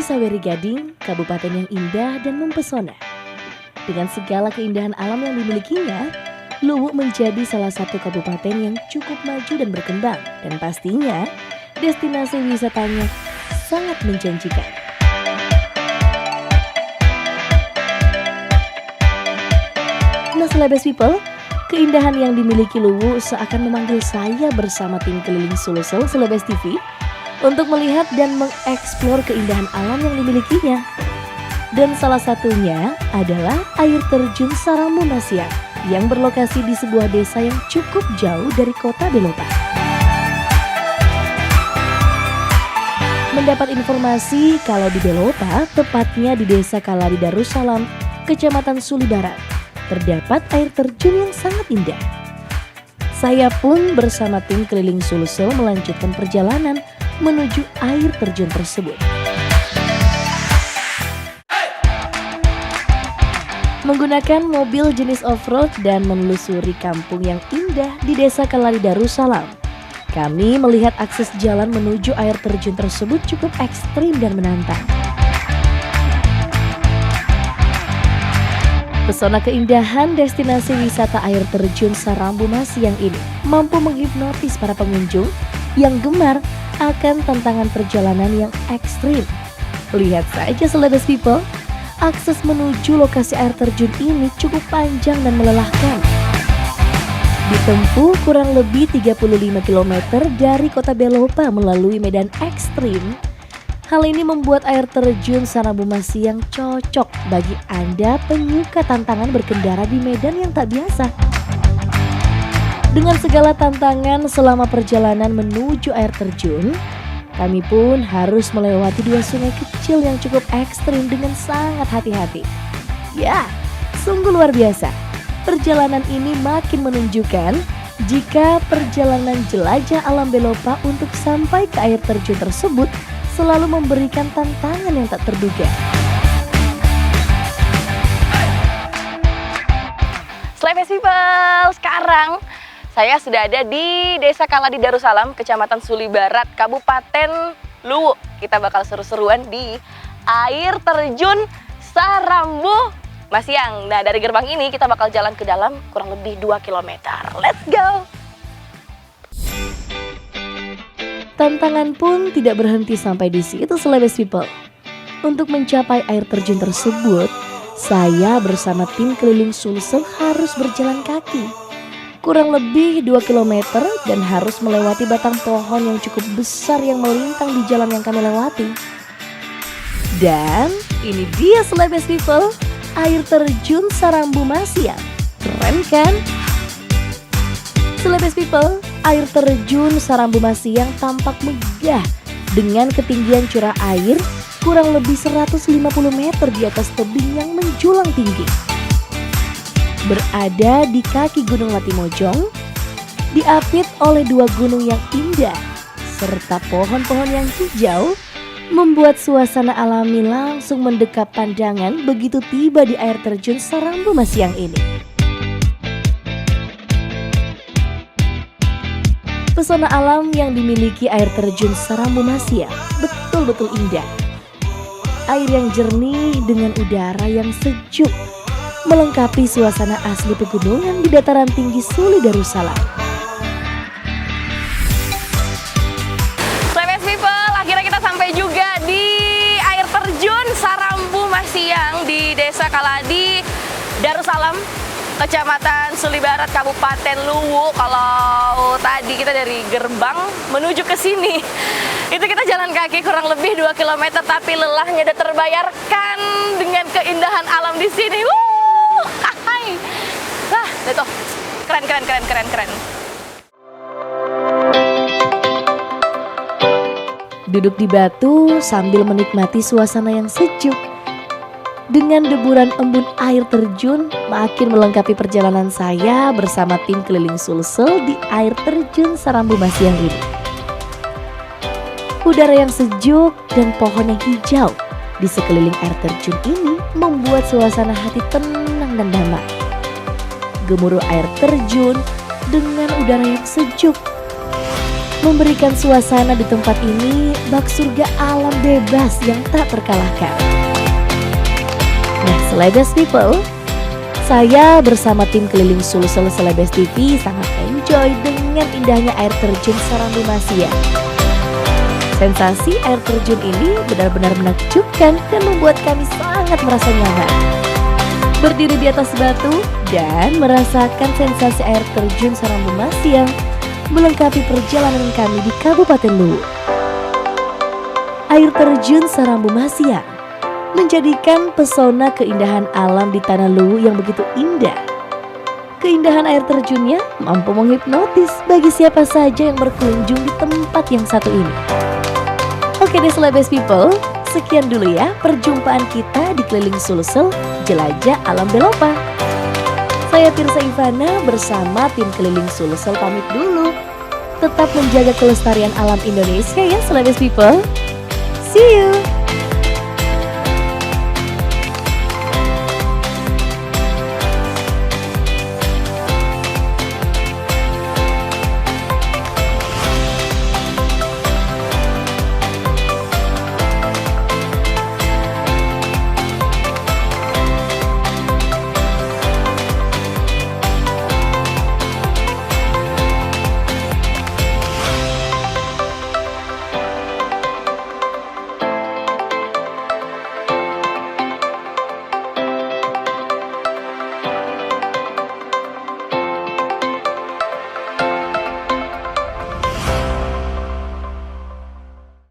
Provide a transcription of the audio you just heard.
Saweri Gading, kabupaten yang indah dan mempesona. Dengan segala keindahan alam yang dimilikinya, Luwu menjadi salah satu kabupaten yang cukup maju dan berkembang. Dan pastinya, destinasi wisatanya sangat menjanjikan. Nah, Celebes People, keindahan yang dimiliki Luwu seakan memanggil saya bersama tim keliling Sulsel Celebes TV untuk melihat dan mengeksplor keindahan alam yang dimilikinya. Dan salah satunya adalah air terjun Sarambu Masiang yang berlokasi di sebuah desa yang cukup jauh dari kota Belopa. Mendapat informasi kalau di Belopa, tepatnya di desa Kaladi Darussalam, Kecamatan Suli Barat, terdapat air terjun yang sangat indah. Saya pun bersama tim keliling Sulsel melanjutkan perjalanan menuju air terjun tersebut. Menggunakan mobil jenis off-road dan menelusuri kampung yang indah di desa Kaladi Darussalam, kami melihat akses jalan menuju air terjun tersebut cukup ekstrim dan menantang. Pesona keindahan destinasi wisata air terjun Sarambu Masiang ini mampu menghipnotis para pengunjung yang gemar akan tantangan perjalanan yang ekstrim. Lihat saja Celebes People, akses menuju lokasi air terjun ini cukup panjang dan melelahkan. Ditempuh kurang lebih 35 km dari kota Belopa melalui medan ekstrim. Hal ini membuat air terjun Sarambu Masiang cocok bagi Anda penyuka tantangan berkendara di medan yang tak biasa. Dengan segala tantangan selama perjalanan menuju air terjun, kami pun harus melewati dua sungai kecil yang cukup ekstrim dengan sangat hati-hati. Ya, sungguh luar biasa. Perjalanan ini makin menunjukkan jika perjalanan jelajah alam Belopa untuk sampai ke air terjun tersebut selalu memberikan tantangan yang tak terduga. Celebes People, sekarang saya sudah ada di Desa Kaladi Darussalam, Kecamatan Suli Barat, Kabupaten Luwu. Kita bakal seru-seruan di air terjun Sarambu Masiang. Nah, dari gerbang ini kita bakal jalan ke dalam kurang lebih 2 km. Let's go! Tantangan pun tidak berhenti sampai di situ Celebes People. Untuk mencapai air terjun tersebut, saya bersama tim keliling Sulsel harus berjalan kaki. Kurang lebih 2 km dan harus melewati batang pohon yang cukup besar yang melintang di jalan yang kami lewati. Dan ini dia Celebes People, air terjun Sarambu Masiang. Keren kan? Celebes People, air terjun Sarambu Masiang tampak megah dengan ketinggian curah air kurang lebih 150 meter di atas tebing yang menjulang tinggi. Berada di kaki Gunung Latimojong, diapit oleh dua gunung yang indah, serta pohon-pohon yang hijau, membuat suasana alami langsung mendekap pandangan begitu tiba di air terjun Sarambu Masiang ini. Pesona alam yang dimiliki air terjun Sarambu Masiang betul-betul indah. Air yang jernih dengan udara yang sejuk melengkapi suasana asli pegunungan di dataran tinggi Suli Darussalam. Celebes People, akhirnya kita sampai juga di air terjun Sarambu Masiang di Desa Kaladi Darussalam, Kecamatan Suli Barat, Kabupaten Luwu. Kalau tadi kita dari gerbang menuju ke sini, itu kita jalan kaki kurang lebih 2 km, tapi lelahnya udah terbayarkan dengan keindahan alam di sini. Hai. Nah, itu keren. Duduk di batu sambil menikmati suasana yang sejuk. Dengan deburan embun air terjun makin melengkapi perjalanan saya bersama tim keliling Sulsel di air terjun Sarambu Masiang ini. Udara yang sejuk dan pohon yang hijau di sekeliling air terjun ini membuat suasana hati tenang dan damai. Gemuruh air terjun dengan udara yang sejuk memberikan suasana di tempat ini bak surga alam bebas yang tak terkalahkan. Nah, Celebes People, saya bersama tim keliling Sulsel Celebes TV sangat enjoy dengan indahnya air terjun Sarambu Masia. Sensasi air terjun ini benar-benar menakjubkan dan membuat kami sangat merasa nyaman. Berdiri di atas batu dan merasakan sensasi air terjun Sarambu Masia melengkapi perjalanan kami di Kabupaten Luwu. Air terjun Sarambu Masia menjadikan pesona keindahan alam di Tanah Luwu yang begitu indah. Keindahan air terjunnya mampu menghipnotis bagi siapa saja yang berkunjung di tempat yang satu ini. Oke deh Celebes People, sekian dulu ya perjumpaan kita di Keliling Sulsel Jelajah Alam Belopa. Saya Tirsa Ivana bersama tim Keliling Sulsel pamit dulu. Tetap menjaga kelestarian alam Indonesia ya Celebes People. See you!